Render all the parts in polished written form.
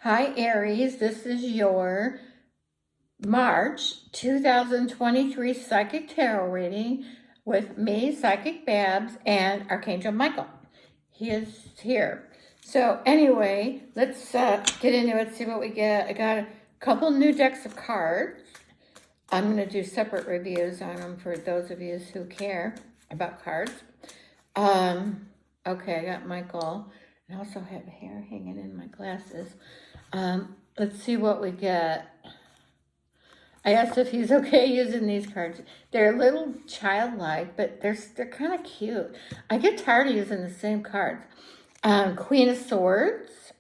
Hi, Aries. This is your March 2023 Psychic Tarot reading with me, Psychic Babbs, and Archangel Michael. He is here. So anyway, let's get into it, see what we get. I got a couple new decks of cards. I'm going to do separate reviews on them for those of you who care about cards. Okay, I got Michael. I also have hair hanging in my glasses. Let's see what we get. I asked if he's okay using these cards. They're a little childlike, but they're kind of cute. I get tired of using the same cards. Queen of Swords.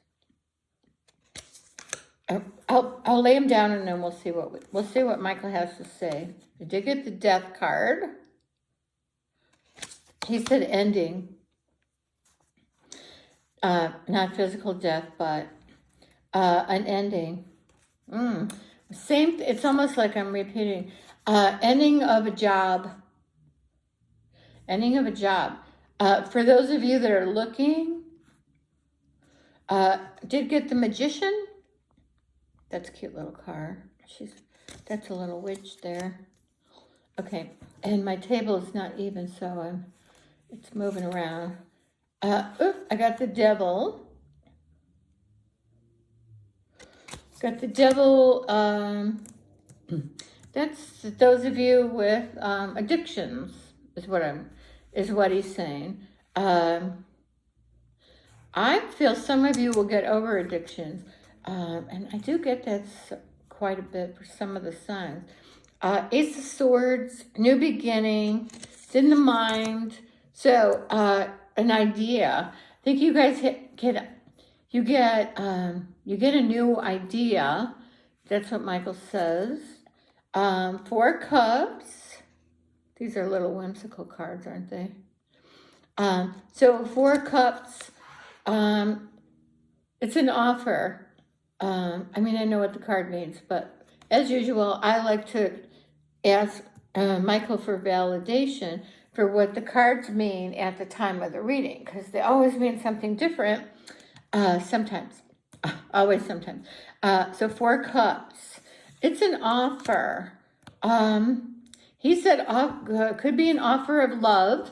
I'll lay them down and then we'll see what Michael has to say. I did get the Death card. He said ending. Not physical death, but an ending. Same. It's almost like I'm repeating. Ending of a job. Ending of a job. For those of you that are looking, did get the Magician. That's a cute little card. That's a little witch there. Okay, and my table is not even, so it's moving around. I got the Devil. Got the Devil. That's those of you with addictions is what he's saying. I feel some of you will get over addictions, and I do get that quite a bit for some of the signs. Ace of Swords, new beginning, it's in the mind. So an idea. I think you guys you get a new idea. That's what Michael says. 4 Cups. These are little whimsical cards, aren't they? So 4 Cups. It's an offer. I mean, I know what the card means, but as usual, I like to ask Michael for validation for what the cards mean at the time of the reading, because they always mean something different. Sometimes. Always sometimes. So 4 Cups. It's an offer. He said could be an offer of love.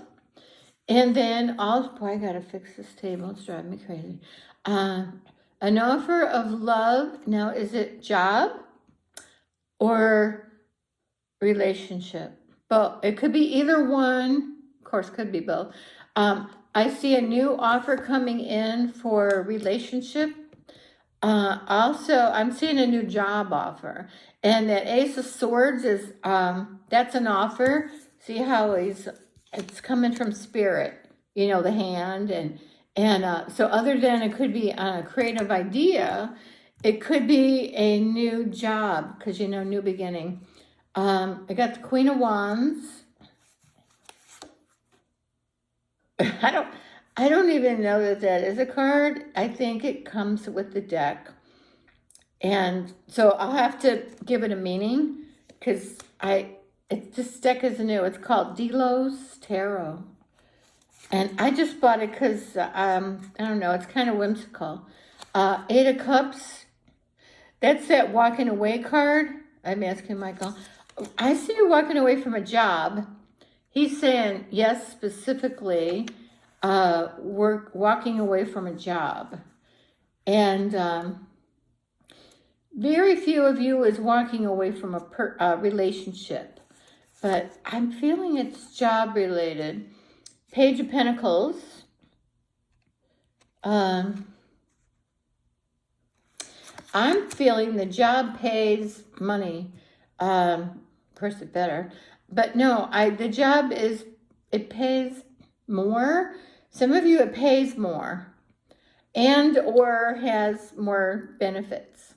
And then, boy, I got to fix this table. It's driving me crazy. An offer of love. Now, is it job or relationship? Both. It could be either one. Of course, could be both. I see a new offer coming in for a relationship. Also, I'm seeing a new job offer. And that Ace of Swords is, that's an offer. See how it's coming from spirit, the hand. And so other than it could be a creative idea, it could be a new job because, new beginning. I got the Queen of Wands. I don't even know that is a card. I think it comes with the deck. And so I'll have to give it a meaning because this deck is new. It's called Delos Tarot. And I just bought it because, I don't know, it's kind of whimsical. 8 of Cups. That's that walking away card. I'm asking Michael. I see you walking away from a job. He's saying, yes, specifically, we're walking away from a job. And very few of you is walking away from a relationship. But I'm feeling it's job related. Page of Pentacles. I'm feeling the job pays money. Of course, it better. But no, the job it pays more. Some of you, it pays more and or has more benefits.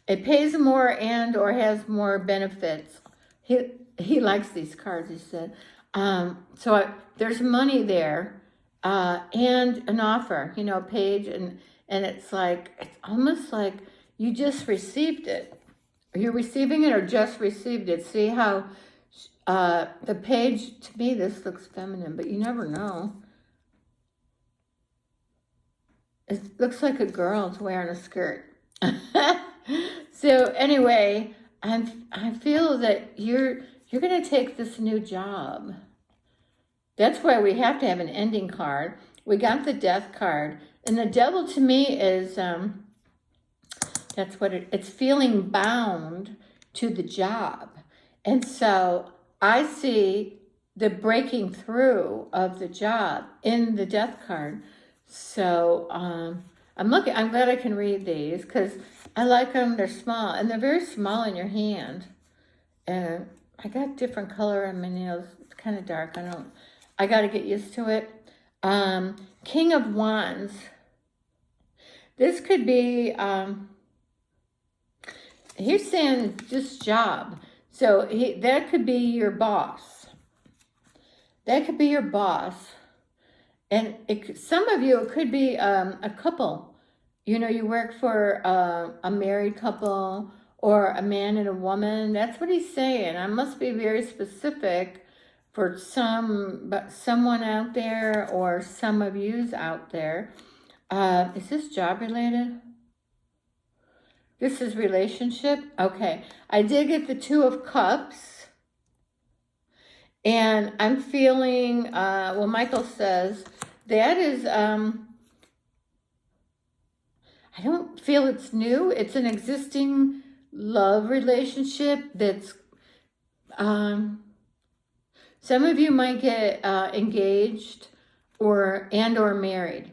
It pays more and or has more benefits. He likes these cards, he said. So there's money there and an offer, a page, and it's almost like you just received it. You're receiving it or just received it. See how the page, to me, this looks feminine, but you never know. It looks like a girl's wearing a skirt. So anyway, I feel that you're going to take this new job. That's why we have to have an ending card. We got the death card. And the devil to me is, that's what it's feeling bound to the job. And so I see the breaking through of the job in the death card. So I'm glad I can read these because I like them. They're small and they're very small in your hand. And I got different color on my nails. It's kind of dark. I got to get used to it. King of Wands. This could be, he's saying just job. So that could be your boss. That could be your boss. And some of you, it could be a couple. You know, you work for a married couple or a man and a woman. That's what he's saying. I must be very specific for someone out there or some of yous out there. Is this job related? This is relationship. Okay. I did get the Two of Cups. And I'm feeling, well, Michael says, that is, I don't feel it's new. It's an existing love relationship that's, some of you might get engaged or married.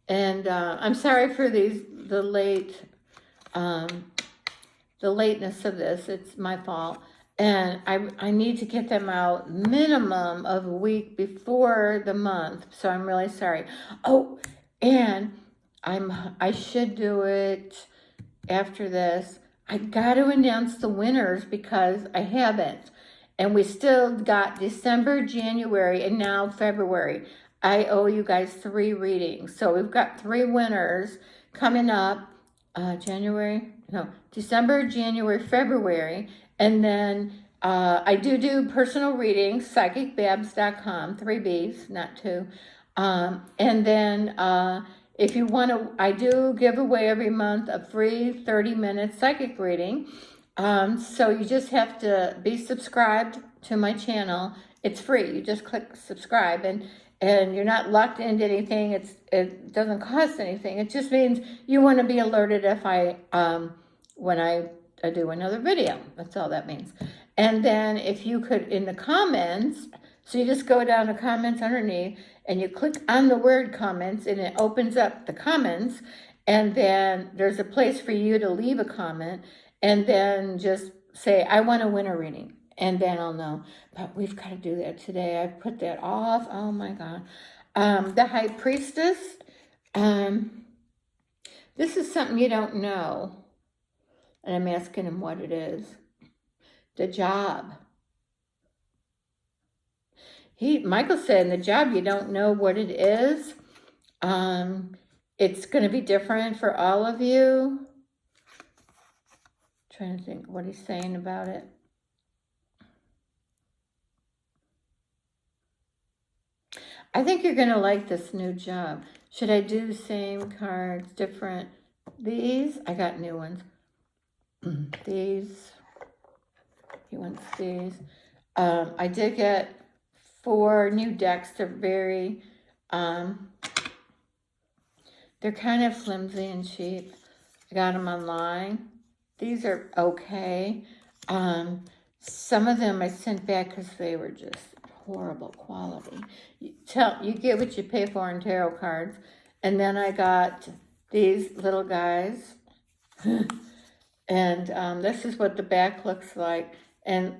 And I'm sorry for the lateness of this. It's my fault. And I need to get them out minimum of a week before the month. So I'm really sorry. Oh, and I should do it after this. I got to announce the winners because I haven't. And we still got December, January, and now February. I owe you guys 3 readings. So we've got 3 winners coming up. December, January, February. And then I do personal readings, psychicbabbs.com, 3 B's, not 2. And then if you want to, I do give away every month a free 30-minute psychic reading. So you just have to be subscribed to my channel. It's free. You just click subscribe and you're not locked into anything. It doesn't cost anything. It just means you want to be alerted if when I do another video. That's all that means. And then if you could, in the comments, so you just go down to comments underneath and you click on the word comments and it opens up the comments. And then there's a place for you to leave a comment and then just say, I want to win a reading. And then I'll know. But we've got to do that today. I've put that off. Oh my God. The High Priestess. This is something you don't know. And I'm asking him what it is. The job. Michael said, in the job, you don't know what it is. It's going to be different for all of you. Trying to think what he's saying about it. I think you're going to like this new job. Should I do the same cards, different? These, I got new ones. These, he wants these. I did get 4 new decks. They're very, they're kind of flimsy and cheap. I got them online. These are okay. Some of them I sent back because they were just horrible quality. You get what you pay for in tarot cards. And then I got these little guys. And this is what the back looks like. And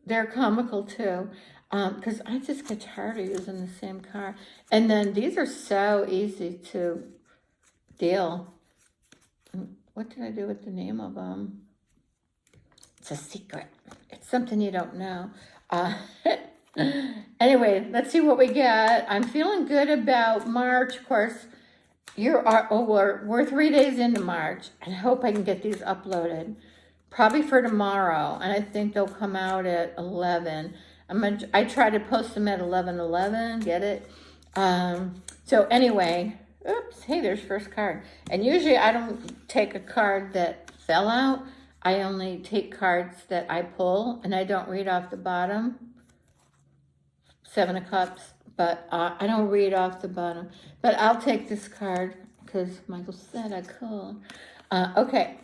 they're comical too. Because I just get tired of using the same card. And then these are so easy to deal. What did I do with the name of them? It's a secret. It's something you don't know. Anyway, let's see what we get. I'm feeling good about March. Of course, we're 3 days into March. I hope I can get these uploaded. Probably for tomorrow. And I think they'll come out at 11. I try to post them at 11:11. Get it? So anyway, Oops, hey, there's first card. And usually I don't take a card that fell out. I only take cards that I pull, and I don't read off the bottom. 7 of Cups, but I don't read off the bottom. But I'll take this card because Michael said I could. Okay,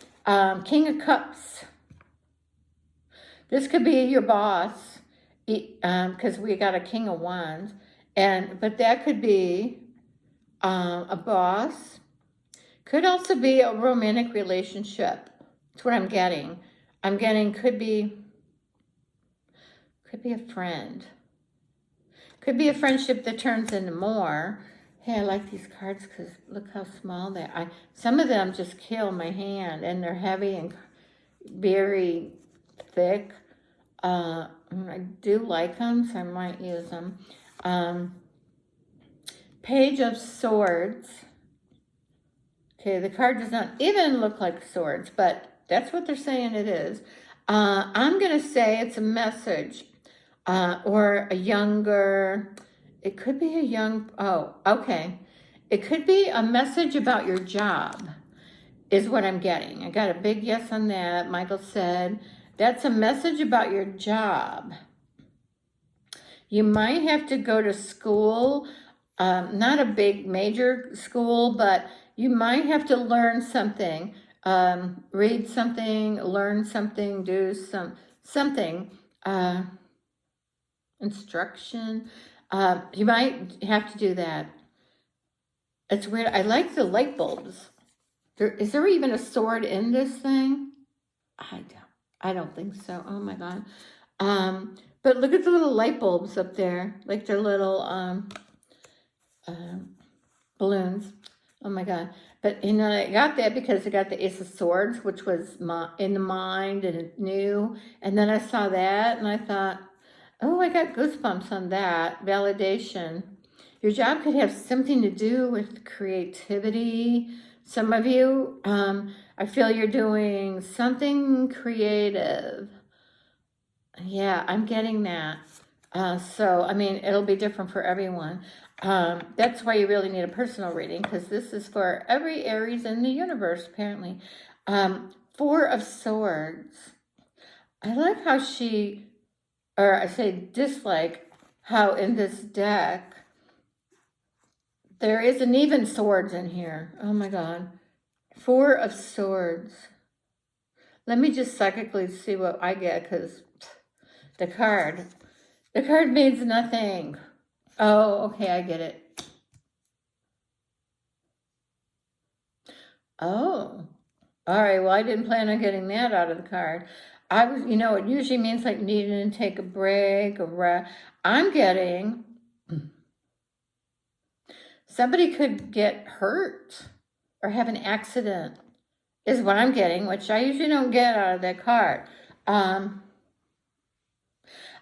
King of Cups. This could be your boss, because we got a King of Wands, but that could be a boss. Could also be a romantic relationship. That's what I'm getting. I'm getting could be a friend. Could be a friendship that turns into more. Hey, I like these cards because look how small they are. Some of them just kill my hand, and they're heavy and very thick. I do like them, so I might use them. Page of Swords. Okay, the card does not even look like swords, but that's what they're saying it is. I'm going to say it's a message, or a younger, it could be a young, oh, okay. It could be a message about your job, is what I'm getting. I got a big yes on that. Michael said, that's a message about your job. You might have to go to school, not a big major school, but you might have to learn something, read something, learn something, do something, instruction. You might have to do that. It's weird. I like the light bulbs. Is there even a sword in this thing? I don't think so. Oh my God. But look at the little light bulbs up there, like they're little balloons. Oh my God. But you know, I got that because I got the Ace of Swords, which was in the mind and it's new. And then I saw that and I thought, oh, I got goosebumps on that. Validation. Your job could have something to do with creativity. Some of you, I feel you're doing something creative. Yeah, I'm getting that. So, I mean, it'll be different for everyone. That's why you really need a personal reading, because this is for every Aries in the universe, apparently. 4 of Swords. I like how dislike how in this deck, there isn't even swords in here. Oh my God. 4 of Swords. Let me just psychically see what I get, because the card means nothing. Oh, okay, I get it. Oh, all right. Well, I didn't plan on getting that out of the card. It usually means like needing to take a break or rest. I'm getting somebody could get hurt or have an accident is what I'm getting, which I usually don't get out of that card. I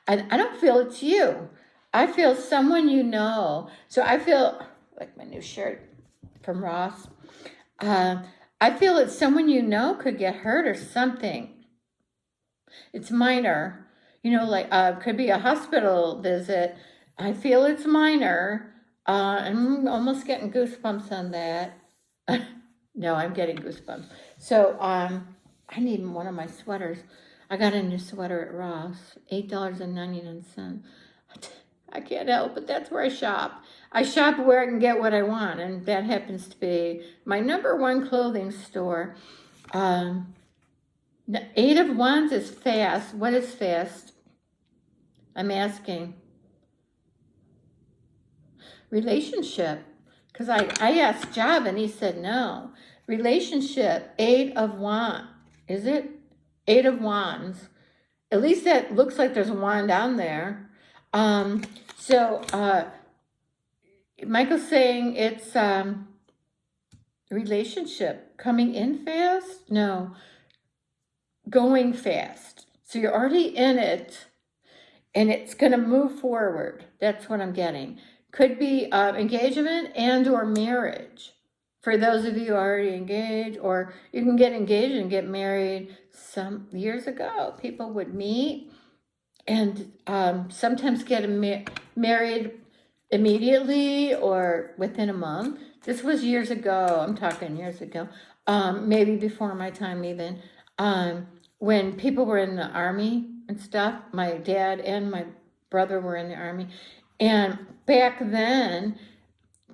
don't feel it's you. I feel someone you know. So I feel like my new shirt from Ross. I feel it's someone you know could get hurt or something. It's minor. Could be a hospital visit. I feel it's minor. I'm almost getting goosebumps on that. No, I'm getting goosebumps. So I need one of my sweaters. I got a new sweater at Ross, $8.99. I can't help it. That's where I shop. I shop where I can get what I want, and that happens to be my #1 clothing store. 8 of Wands is fast. What is fast? I'm asking. Relationship. Because I asked job, and he said no. Relationship, 8 of Wands. Is it? 8 of Wands. At least that looks like there's a wand down there. Michael's saying it's relationship coming in fast? No, going fast. So you're already in it, and it's going to move forward. That's what I'm getting. Could be engagement and or marriage. For those of you already engaged, or you can get engaged and get married. Some years ago, people would meet and sometimes get married immediately or within a month. This was years ago. I'm talking years ago. Maybe before my time even. When people were in the army and stuff, my dad and my brother were in the army. And back then,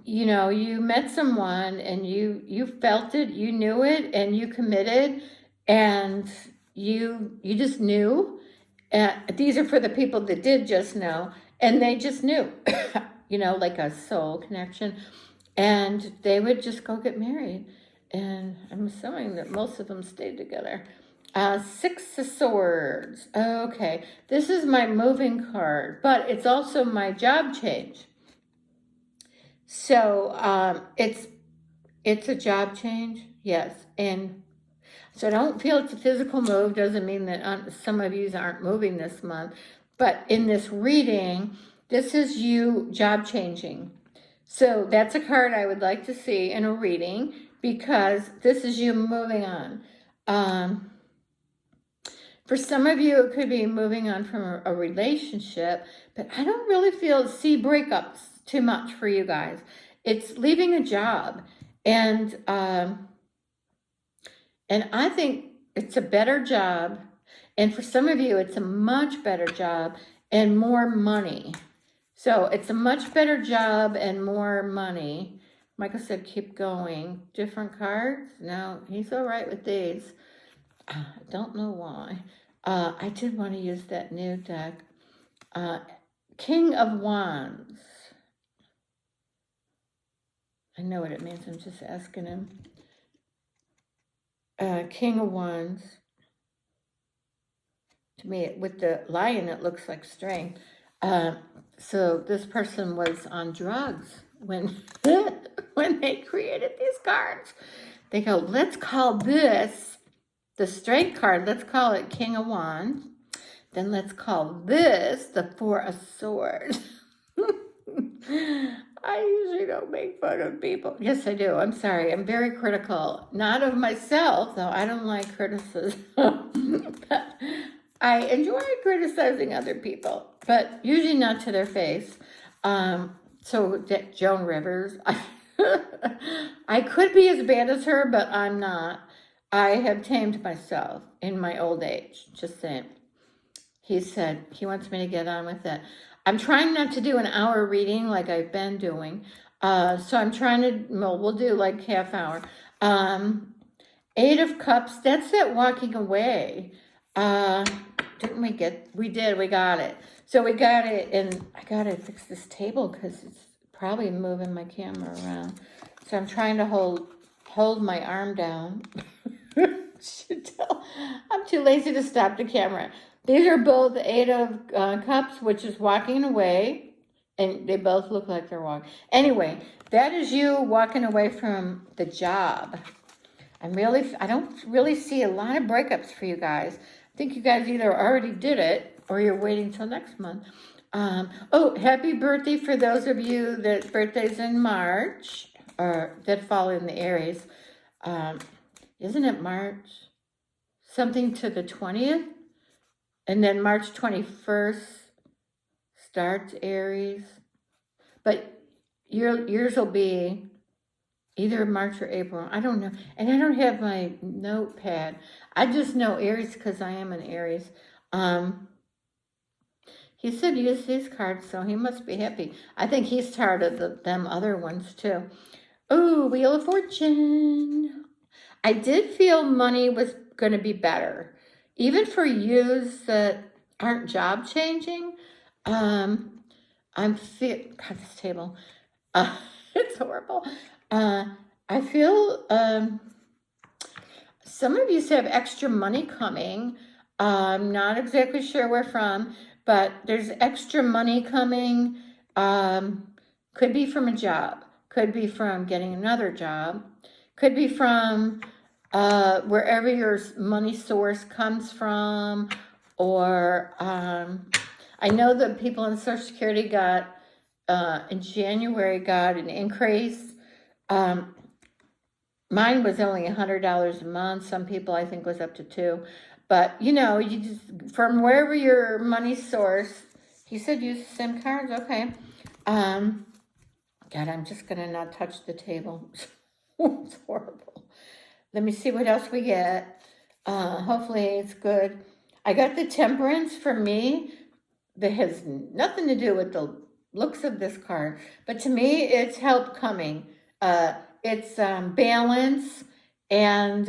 you know, you met someone and you felt it, you knew it, and you committed, and you just knew. These are for the people that did just know, and they just knew, you know, like a soul connection, and they would just go get married. And I'm assuming that most of them stayed together. Six of Swords. Okay, this is my moving card, but it's also my job change. So it's a job change, yes, and so I don't feel it's a physical move. Doesn't mean that some of you aren't moving this month, but in this reading, this is you job changing. So that's a card I would like to see in a reading because this is you moving on. For some of you, it could be moving on from a relationship, but I don't really see breakups too much for you guys. It's leaving a job, and I think it's a better job, and for some of you, it's a much better job and more money. So it's a much better job and more money. Michael said, keep going. Different cards? No, he's all right with these. I don't know why. I did want to use that new deck. King of Wands. I know what it means. I'm just asking him. King of Wands. To me, with the lion, it looks like strength. So this person was on drugs when when they created these cards. They go, let's call this the strength card. Let's call it King of Wands. Then let's call this the Four of Swords. I usually don't make fun of people. Yes, I do. I'm sorry. I'm very critical. Not of myself, though. I don't like criticism. But I enjoy criticizing other people, but usually not to their face. So Joan Rivers, I could be as bad as her, but I'm not. I have tamed myself in my old age. Just saying. He said he wants me to get on with it. I'm trying not to do an hour reading like I've been doing. So I'm trying to, well, we'll do like half hour. Eight of Cups, that's that walking away. Didn't we get, we did, we got it. So we got it, and I gotta fix this table because it's probably moving my camera around. So I'm trying to hold my arm down. I'm too lazy to stop the camera. These are both Eight of Cups, which is walking away, and they both look like they're walking. Anyway, that is you walking away from the job. I don't really see a lot of breakups for you guys. I think you guys either already did it or you're waiting till next month. Oh, happy birthday for those of you that birthday's in March or that fall in the Aries. Isn't it March? Something to the 20th? And then March 21st starts Aries. But yours will be either March or April. I don't know. And I don't have my notepad. I just know Aries because I am an Aries. He said use these cards, so he must be happy. I think he's tired of them other ones too. Oh, Wheel of Fortune. I did feel money was going to be better. Even for yous that aren't job changing, God, this table, it's horrible. I feel some of you have extra money coming. I'm not exactly sure where from, but there's extra money coming. Could be from a job, could be from getting another job, could be from wherever your money source comes from, or I know that people in Social Security got, in January, got an increase. Mine was only $100 a month. Some people, I think, was up to $200. But, you know, you just, from wherever your money source, he said use the same cards, okay. God, I'm just going to not touch the table. It's horrible. Let me see what else we get. Hopefully it's good. I got the Temperance for me. That has nothing to do with the looks of this card. But to me, it's help coming. It's balance. And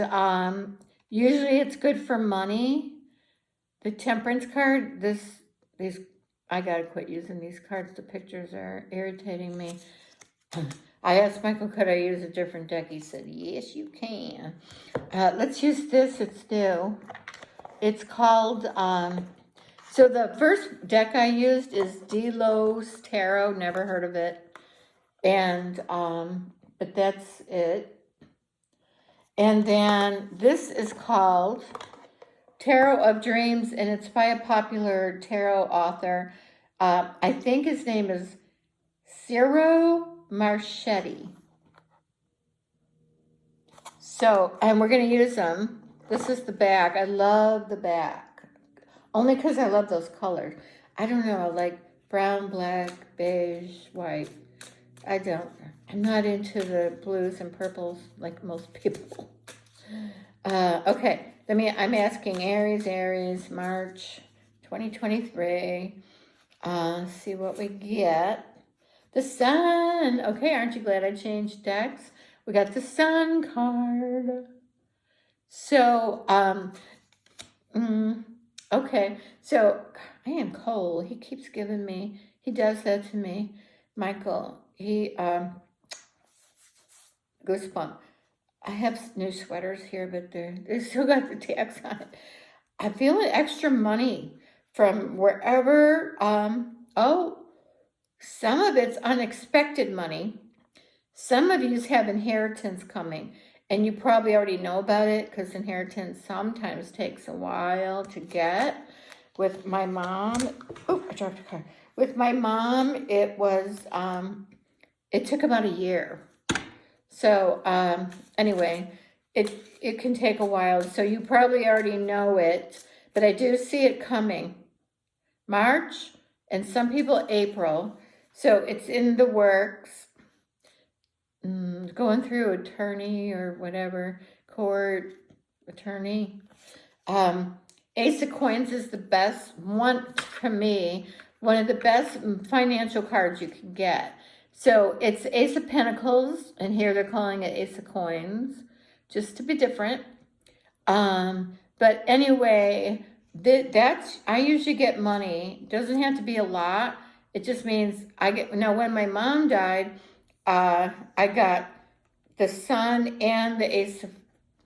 usually it's good for money. The Temperance card, these, I got to quit using these cards. The pictures are irritating me. I asked Michael, could I use a different deck? He said, yes, you can. Let's use this. It's new. It's called, so the first deck I used is Delos Tarot. Never heard of it. And, but that's it. And then this is called Tarot of Dreams, and it's by a popular tarot author. I think his name is Ciro Marchetti. So, and we're going to use them. This is the back. I love the back. Only because I love those colors. I don't know, like brown, black, beige, white. I'm not into the blues and purples like most people. Okay, I'm asking Aries, March 2023. See what we get. The Sun. Okay, aren't you glad I changed decks? We got the Sun card. So, okay. So, I am cold. He keeps giving me, he does that to me. Michael, goosebump. I have new sweaters here, but they still got the tags on it. I'm feeling extra money from wherever, some of it's unexpected money. Some of you have inheritance coming, and you probably already know about it because inheritance sometimes takes a while to get. With my mom, I dropped a card. With my mom, it was, it took about a year. So, anyway, it can take a while. So you probably already know it, but I do see it coming. March, and some people April. So it's in the works. Going through attorney or whatever, court, attorney. Ace of Coins is the best one for me. One of the best financial cards you can get. So it's Ace of Pentacles, and here they're calling it Ace of Coins, just to be different. But anyway, I usually get money. It doesn't have to be a lot. It just means when my mom died, I got the Sun and the Ace of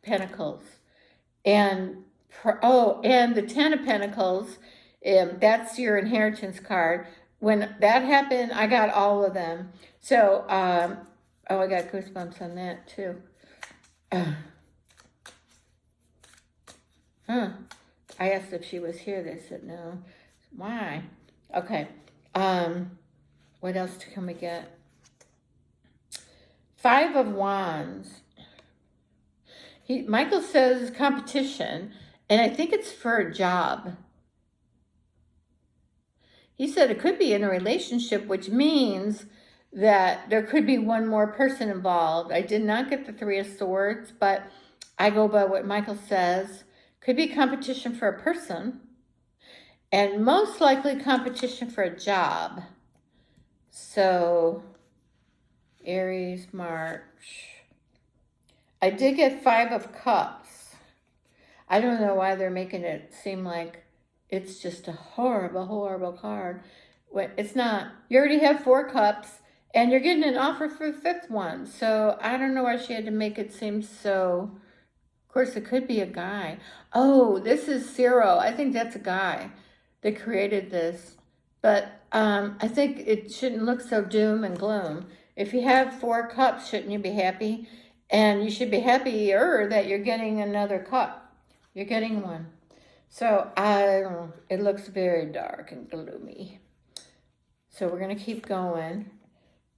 Pentacles. And the Ten of Pentacles, that's your inheritance card. When that happened, I got all of them. So, I got goosebumps on that too. I asked if she was here. They said no. Why? Okay. What else can we get? Five of Wands. Michael says competition, and I think it's for a job. He said it could be in a relationship, which means that there could be one more person involved. I did not get the Three of Swords, but I go by what Michael says. Could be competition for a person, and most likely competition for a job. So, Aries, March. I did get Five of Cups. I don't know why they're making it seem like it's just a horrible, horrible card. It's not. You already have 4 cups, and you're getting an offer for the 5th one. So I don't know why she had to make it seem so. Of course, it could be a guy. Oh, this is Ciro. I think that's a guy that created this. But I think it shouldn't look so doom and gloom. If you have 4 cups, shouldn't you be happy? And you should be happier that you're getting another cup. You're getting one. So it looks very dark and gloomy. So we're going to keep going.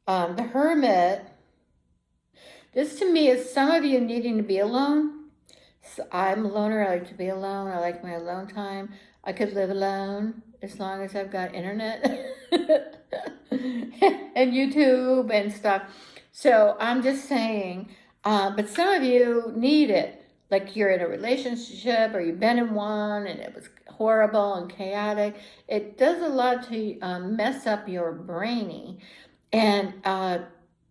The Hermit. This to me is some of you needing to be alone. So I'm a loner. I like to be alone. I like my alone time. I could live alone as long as I've got internet. and YouTube and stuff. So I'm just saying, but some of you need it. Like you're in a relationship or you've been in one and it was horrible and chaotic. It does a lot to mess up your brainy and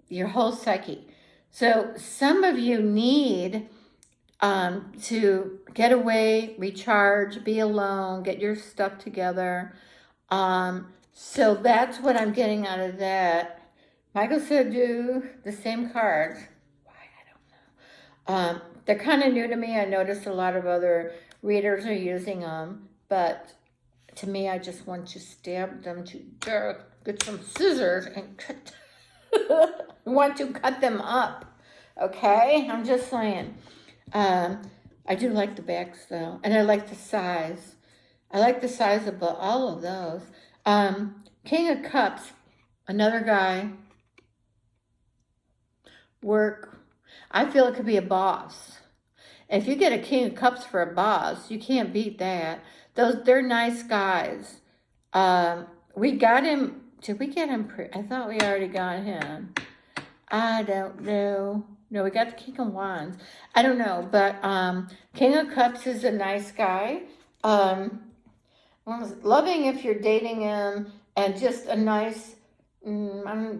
your whole psyche. So some of you need to get away, recharge, be alone, get your stuff together. So that's what I'm getting out of that. Michael said do the same cards. Why, I don't know. They're kind of new to me. I noticed a lot of other readers are using them, but to me, I just want to stab them to death, get some scissors and cut. Want to cut them up, okay? I'm just saying. I do like the backs though, and I like the size. I like the size of all of those. King of Cups, another guy. Work. I feel it could be a boss. If you get a King of Cups for a boss, you can't beat that. They're nice guys. We got him. Did we get him? I thought we already got him. I don't know. No, we got the King of Wands. I don't know, but King of Cups is a nice guy. Loving if you're dating him, and just a nice,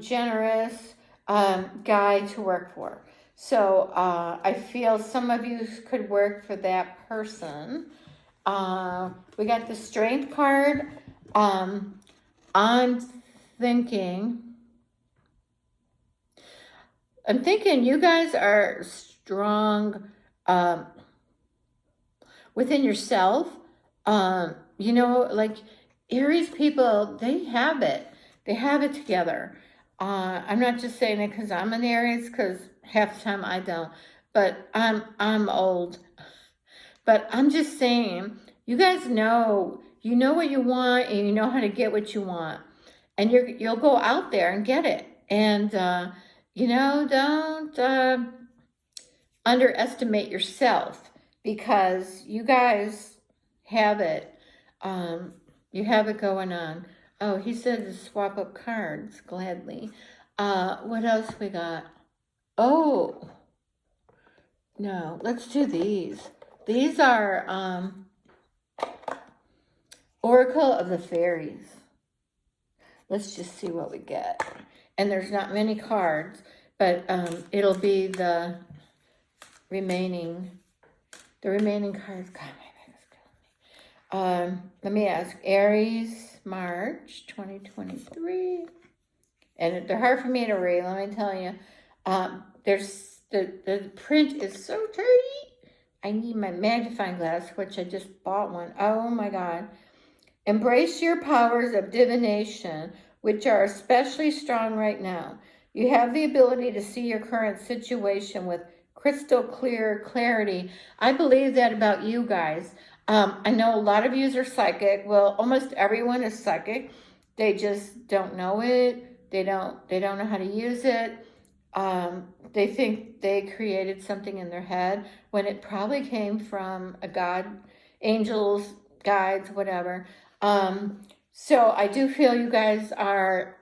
generous guy to work for. So I feel some of you could work for that person. We got the Strength card. I'm thinking you guys are strong within yourself. Like Aries people, they have it. They have it together. I'm not just saying it because I'm an Aries, because half the time I don't. But I'm old. But I'm just saying, you guys know, you know what you want, and you know how to get what you want, and you'll go out there and get it. And don't underestimate yourself, because you guys have it. You have it going on. Oh, he said to swap up cards gladly. What else we got? Oh, no, let's do these. These are Oracle of the Fairies. Let's just see what we get. And there's not many cards, but it'll be the remaining cards. God, my back is killing me. Let me ask. Aries, March 2023. And they're hard for me to read, let me tell you. There's the print is so dirty. I need my magnifying glass, which I just bought one. Oh my God. Embrace your powers of divination, which are especially strong right now. You have the ability to see your current situation with crystal clear clarity. I believe that about you guys. I know a lot of you are psychic. Well, almost everyone is psychic. They just don't know it. They don't know how to use it. They think they created something in their head when it probably came from a God, angels, guides, whatever. So I do feel you guys are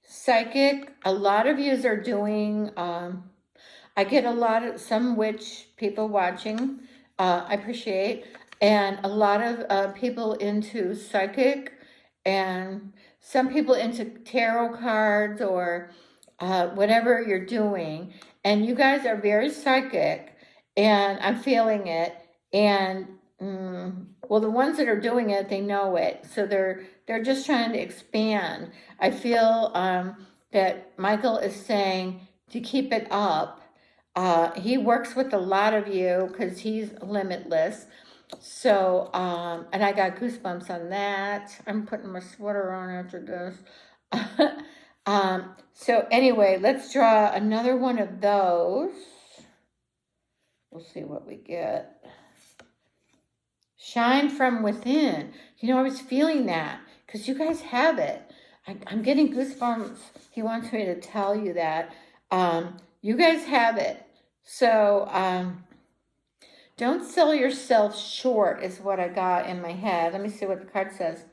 psychic. A lot of you are doing, I get some witch people watching, I appreciate, and a lot of people into psychic, and some people into tarot cards or whatever you're doing. And you guys are very psychic, and I'm feeling it. And well, the ones that are doing it, they know it. So they're just trying to expand. I feel that Michael is saying to keep it up. He works with a lot of you because he's limitless. So, and I got goosebumps on that. I'm putting my sweater on after this. So anyway, let's draw another one of those. We'll see what we get. Shine from within. I was feeling that because you guys have it. I'm getting goosebumps. He wants me to tell you that. You guys have it. So don't sell yourself short is what I got in my head. Let me see what the card says.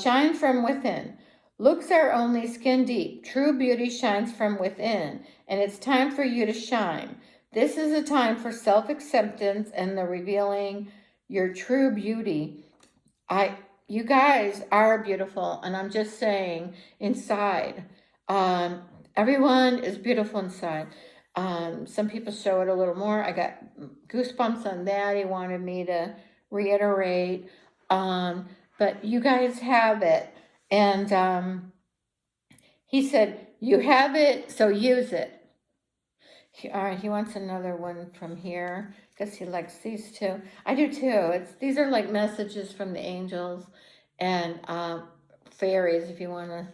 Shine from within. Looks are only skin deep. True beauty shines from within, and it's time for you to shine. This is a time for self-acceptance and the revealing your true beauty. You guys are beautiful, and I'm just saying, inside. Everyone is beautiful inside. Some people show it a little more. I got goosebumps on that. He wanted me to reiterate. But you guys have it. And he said, you have it, so use it. All right, he wants another one from here. Guess he likes these two. I do too. These are like messages from the angels and fairies, if you want to,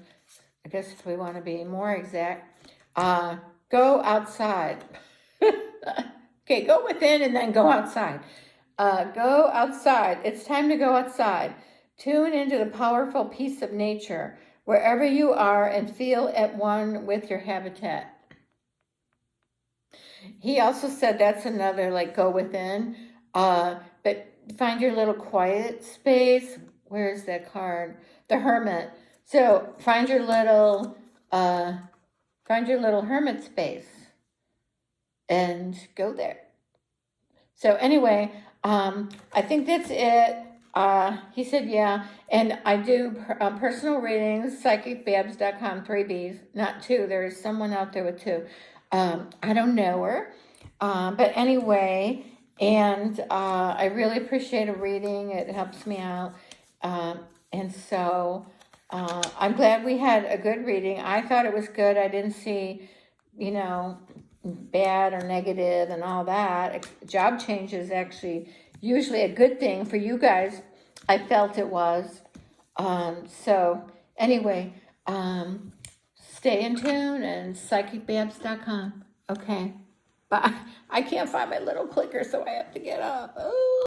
I guess if we want to be more exact. Go outside. Okay, go within and then go outside. Go outside. It's time to go outside. Tune into the powerful peace of nature, wherever you are, and feel at one with your habitat. He also said that's another, like, go within. But find your little quiet space. Where's that card? The Hermit. So find your little hermit space and go there. So anyway, I think that's it. He said, yeah, and I do personal readings, psychicbabbs.com, 3 Bs, not 2. There is someone out there with 2. I don't know her, but anyway, and I really appreciate a reading. It helps me out, and so I'm glad we had a good reading. I thought it was good. I didn't see, bad or negative and all that. Job change is actually usually a good thing for you guys. I felt it was. So anyway, stay in tune and psychicbabbs.com. Okay. Bye. I can't find my little clicker, so I have to get up. Oh.